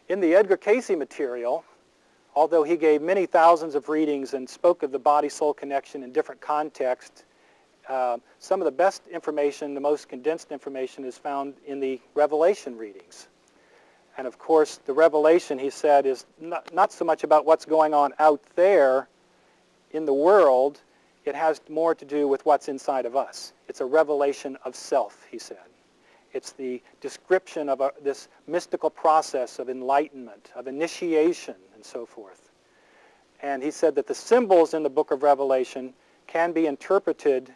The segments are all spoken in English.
In the Edgar Cayce material, although he gave many thousands of readings and spoke of the body-soul connection in different contexts, some of the best information, the most condensed information, is found in the Revelation readings. And of course, the Revelation, he said, is not so much about what's going on out there in the world. It has more to do with what's inside of us. It's a revelation of self, he said. It's the description of this mystical process of enlightenment, of initiation, and so forth. And he said that the symbols in the book of Revelation can be interpreted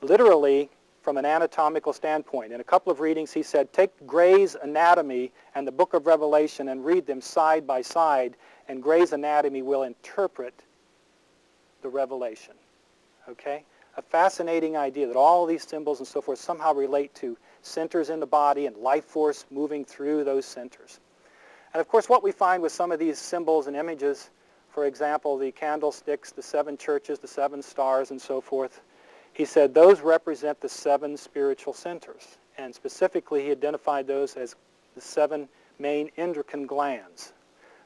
literally from an anatomical standpoint. In a couple of readings, he said, take Gray's Anatomy and the book of Revelation and read them side by side, and Gray's Anatomy will interpret the Revelation. Okay? A fascinating idea that all these symbols and so forth somehow relate to centers in the body and life force moving through those centers. And of course, what we find with some of these symbols and images, for example, the candlesticks, the 7 churches, the 7 stars, and so forth, he said those represent the 7 spiritual centers. And specifically, he identified those as the 7 main endocrine glands.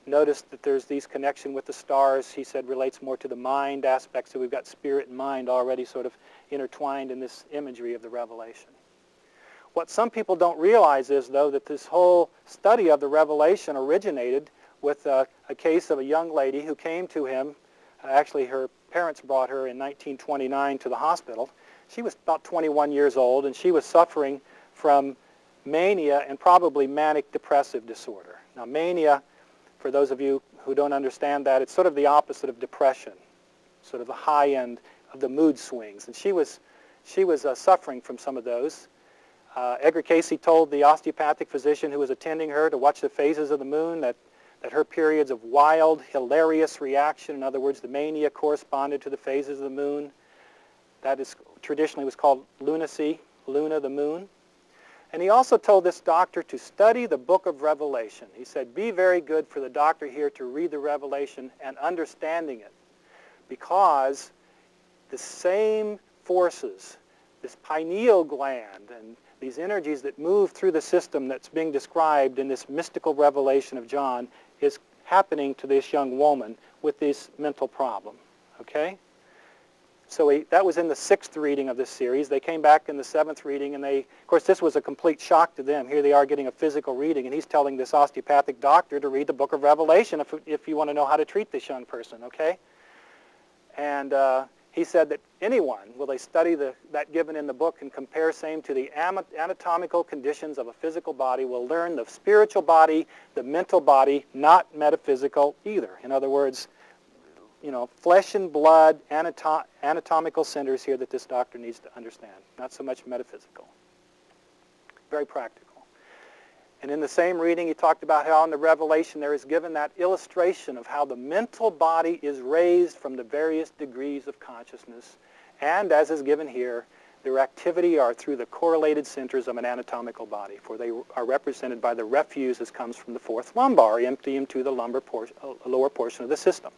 Notice that there's these connection with the stars, he said, relates more to the mind aspect, so we've got spirit and mind already sort of intertwined in this imagery of the Revelation. What some people don't realize is, though, that this whole study of the Revelation originated with a case of a young lady who came to him. Actually, her parents brought her in 1929 to the hospital. She was about 21 years old, and she was suffering from mania and probably manic depressive disorder. Now, mania, for those of you who don't understand that, it's sort of the opposite of depression, sort of the high end of the mood swings. And she was suffering from some of those. Edgar Cayce told the osteopathic physician who was attending her to watch the phases of the moon that her periods of wild, hilarious reaction, in other words, the mania, corresponded to the phases of the moon. That is traditionally was called lunacy, Luna, the moon. And he also told this doctor to study the book of Revelation. He said, be very good for the doctor here to read the Revelation and understanding it, because the same forces, this pineal gland and these energies that move through the system that's being described in this mystical revelation of John is happening to this young woman with this mental problem. Okay? So that was in the 6th reading of this series. They came back in the 7th reading, and of course, this was a complete shock to them. Here they are getting a physical reading, and he's telling this osteopathic doctor to read the book of Revelation if you want to know how to treat this young person, okay? And he said that anyone, will they study that given in the book and compare same to the anatomical conditions of a physical body, will learn the spiritual body, the mental body, not metaphysical either. In other words, flesh and blood, anatomical centers here that this doctor needs to understand, not so much metaphysical. Very practical. And in the same reading, he talked about how in the Revelation there is given that illustration of how the mental body is raised from the various degrees of consciousness, and as is given here, their activity are through the correlated centers of an anatomical body, for they are represented by the refuse that comes from the 4th lumbar, emptying to the lower portion of the system.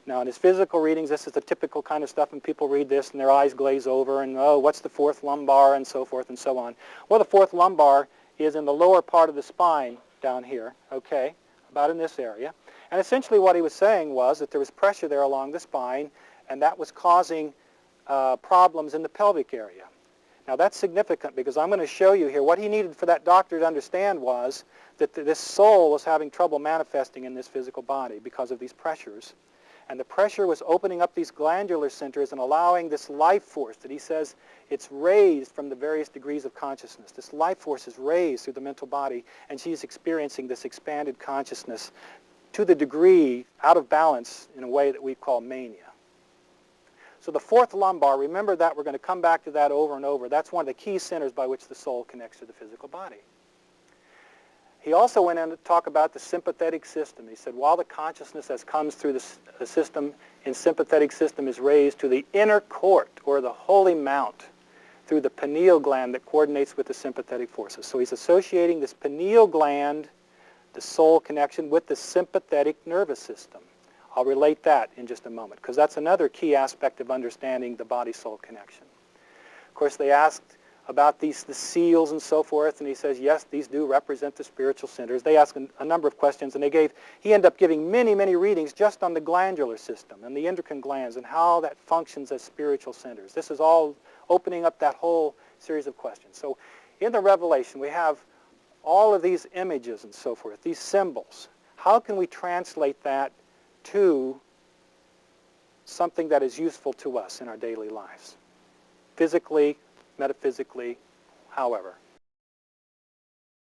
Now, in his physical readings, this is the typical kind of stuff, and people read this and their eyes glaze over, and, oh, what's the 4th lumbar, and so forth and so on. Well, the 4th lumbar is in the lower part of the spine down here, okay, about in this area. And essentially what he was saying was that there was pressure there along the spine, and that was causing problems in the pelvic area. Now that's significant because I'm going to show you here what he needed for that doctor to understand was that this soul was having trouble manifesting in this physical body because of these pressures. And the pressure was opening up these glandular centers and allowing this life force that he says it's raised from the various degrees of consciousness. This life force is raised through the mental body, and she's experiencing this expanded consciousness to the degree out of balance in a way that we call mania. So the 4th lumbar, remember that, we're going to come back to that over and over. That's one of the key centers by which the soul connects to the physical body. He also went in to talk about the sympathetic system. He said, while the consciousness as comes through the system in sympathetic system is raised to the inner court, or the holy mount, through the pineal gland that coordinates with the sympathetic forces. So he's associating this pineal gland, the soul connection, with the sympathetic nervous system. I'll relate that in just a moment, because that's another key aspect of understanding the body-soul connection. Of course, they asked about the seals and so forth, and he says, yes, these do represent the spiritual centers. They asked a number of questions, and he ended up giving many, many readings just on the glandular system and the endocrine glands and how that functions as spiritual centers. This is all opening up that whole series of questions. So in the Revelation, we have all of these images and so forth, these symbols. How can we translate that to something that is useful to us in our daily lives? Physically, metaphysically, however.